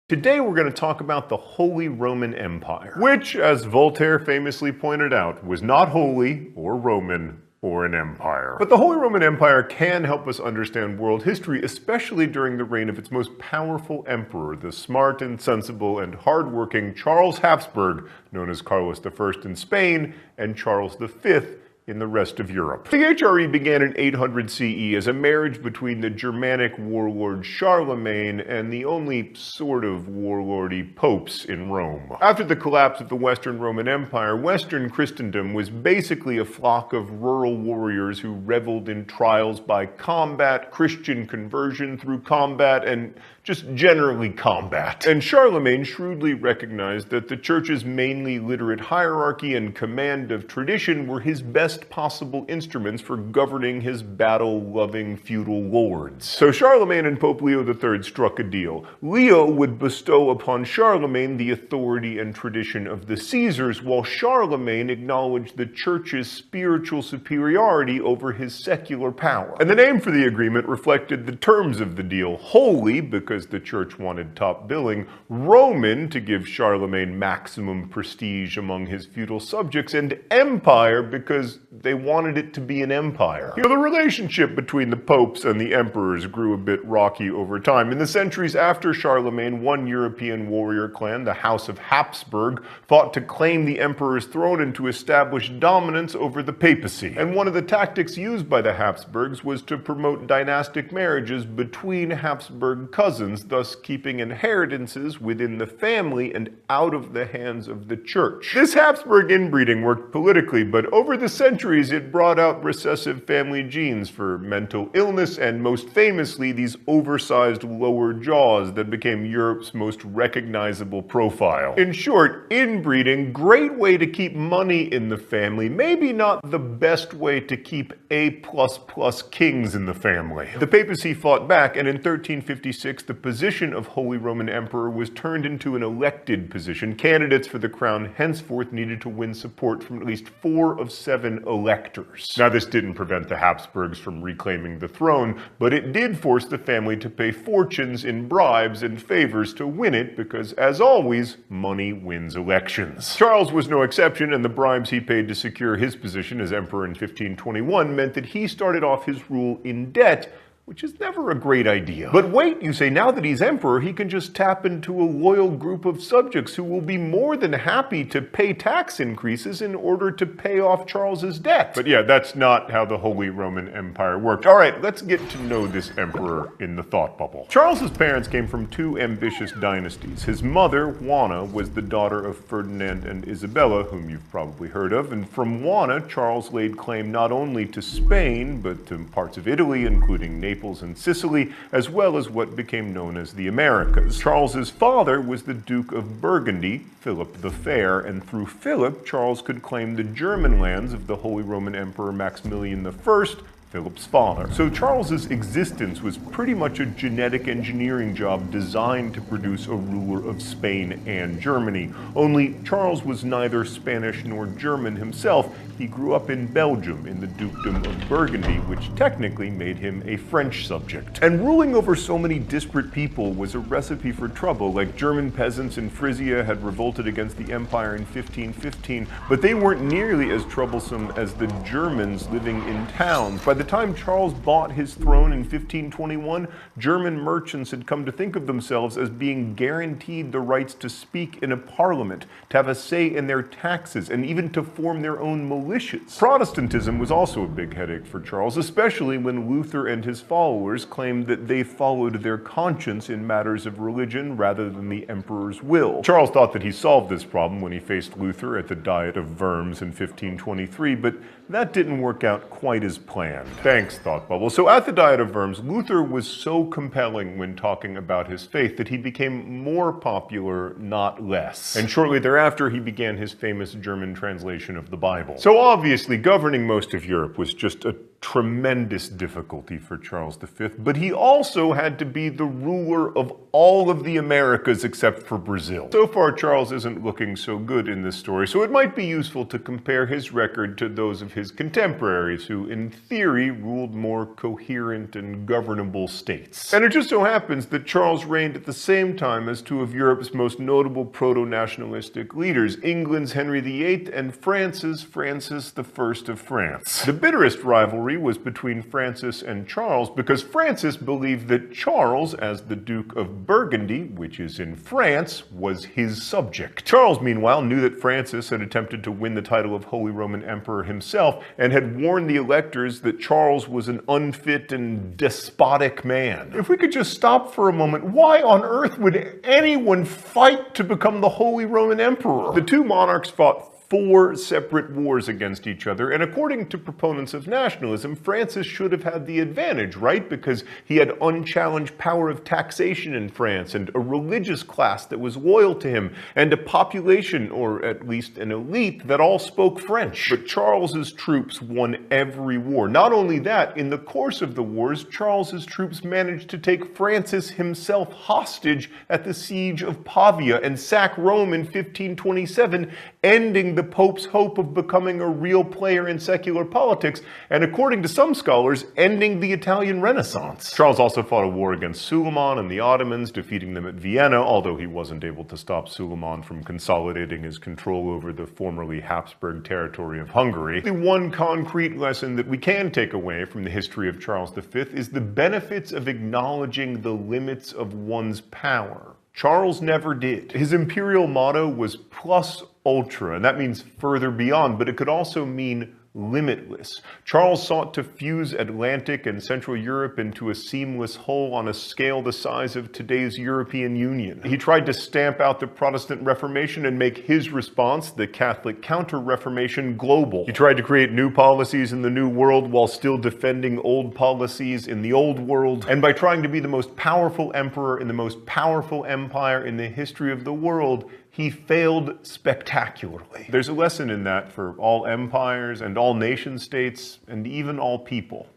Today we're going to talk about the Holy Roman Empire, which, as Voltaire famously pointed out, was not holy or Roman or an empire. But the Holy Roman Empire can help us understand world history, especially during the reign of its most powerful emperor, the smart and sensible and hardworking Charles Habsburg, known as Carlos I in Spain and Charles V in the rest of Europe. The HRE began in 800 CE as a marriage between the Germanic warlord Charlemagne and the only sort of warlordy popes in Rome. After the collapse of the Western Roman Empire, Western Christendom was basically a flock of rural warriors who reveled in trials by combat, Christian conversion through combat, and just generally combat. And Charlemagne shrewdly recognized that the church's mainly literate hierarchy and command of tradition were his best possible instruments for governing his battle-loving feudal lords. So Charlemagne and Pope Leo III struck a deal. Leo would bestow upon Charlemagne the authority and tradition of the Caesars, while Charlemagne acknowledged the church's spiritual superiority over his secular power. And the name for the agreement reflected the terms of the deal: holy, because the church wanted top billing; Roman, to give Charlemagne maximum prestige among his feudal subjects; and empire, because they wanted it to be an empire. The relationship between the popes and the emperors grew a bit rocky over time. In the centuries after Charlemagne, one European warrior clan, the House of Habsburg, fought to claim the emperor's throne and to establish dominance over the papacy. And one of the tactics used by the Habsburgs was to promote dynastic marriages between Habsburg cousins, thus keeping inheritances within the family and out of the hands of the church. This Habsburg inbreeding worked politically, but over the centuries it brought out recessive family genes for mental illness, and most famously these oversized lower jaws that became Europe's most recognizable profile. In short, inbreeding, great way to keep money in the family, maybe not the best way to keep A++ kings in the family. The papacy fought back, and in 1356 the position of Holy Roman Emperor was turned into an elected position. Candidates for the crown henceforth needed to win support from at least 4 of 7 electors. Now, this didn't prevent the Habsburgs from reclaiming the throne, but it did force the family to pay fortunes in bribes and favors to win it, because, as always, money wins elections. Charles was no exception, and the bribes he paid to secure his position as emperor in 1521 meant that he started off his rule in debt, which is never a great idea. But wait, you say, now that he's emperor, he can just tap into a loyal group of subjects who will be more than happy to pay tax increases in order to pay off Charles's debt. But yeah, that's not how the Holy Roman Empire worked. All right, let's get to know this emperor in the thought bubble. Charles's parents came from 2 ambitious dynasties. His mother, Juana, was the daughter of Ferdinand and Isabella, whom you've probably heard of, and from Juana, Charles laid claim not only to Spain, but to parts of Italy, including Naples and Sicily, as well as what became known as the Americas. Charles's father was the Duke of Burgundy, Philip the Fair, and through Philip, Charles could claim the German lands of the Holy Roman Emperor Maximilian I, Philip's father. So Charles's existence was pretty much a genetic engineering job designed to produce a ruler of Spain and Germany. Only Charles was neither Spanish nor German himself. He grew up in Belgium in the Dukedom of Burgundy, which technically made him a French subject. And ruling over so many disparate people was a recipe for trouble. Like German peasants in Frisia had revolted against the empire in 1515, but they weren't nearly as troublesome as the Germans living in towns. By the time Charles bought his throne in 1521, German merchants had come to think of themselves as being guaranteed the rights to speak in a parliament, to have a say in their taxes, and even to form their own militias. Protestantism was also a big headache for Charles, especially when Luther and his followers claimed that they followed their conscience in matters of religion rather than the emperor's will. Charles thought that he solved this problem when he faced Luther at the Diet of Worms in 1523, but that didn't work out quite as planned. Thanks, Thought Bubble. So at the Diet of Worms, Luther was so compelling when talking about his faith that he became more popular, not less. And shortly thereafter, he began his famous German translation of the Bible. So obviously, governing most of Europe was just a tremendous difficulty for Charles V, but he also had to be the ruler of all of the Americas except for Brazil. So far, Charles isn't looking so good in this story, so it might be useful to compare his record to those of his contemporaries who, in theory, ruled more coherent and governable states. And it just so happens that Charles reigned at the same time as two of Europe's most notable proto-nationalistic leaders, England's Henry VIII and France's Francis I of France. The bitterest rivalry was between Francis and Charles because Francis believed that Charles, as the Duke of Burgundy, which is in France, was his subject. Charles, meanwhile, knew that Francis had attempted to win the title of Holy Roman Emperor himself and had warned the electors that Charles was an unfit and despotic man. If we could just stop for a moment, why on earth would anyone fight to become the Holy Roman Emperor? The two monarchs fought 4 separate wars against each other, and according to proponents of nationalism, Francis should have had the advantage, right? Because he had unchallenged power of taxation in France, and a religious class that was loyal to him, and a population, or at least an elite, that all spoke French. But Charles's troops won every war. Not only that, in the course of the wars, Charles's troops managed to take Francis himself hostage at the siege of Pavia and sack Rome in 1527, ending the Pope's hope of becoming a real player in secular politics, and according to some scholars, ending the Italian Renaissance. Charles also fought a war against Suleiman and the Ottomans, defeating them at Vienna, although he wasn't able to stop Suleiman from consolidating his control over the formerly Habsburg territory of Hungary. The one concrete lesson that we can take away from the history of Charles V is the benefits of acknowledging the limits of one's power. Charles never did. His imperial motto was plus ultra, and that means further beyond, but it could also mean limitless. Charles sought to fuse Atlantic and Central Europe into a seamless whole on a scale the size of today's European Union. He tried to stamp out the Protestant Reformation and make his response, the Catholic Counter-Reformation, global. He tried to create new policies in the New World while still defending old policies in the Old World. And by trying to be the most powerful emperor in the most powerful empire in the history of the world, he failed spectacularly. There's a lesson in that for all empires and all nation states and even all people.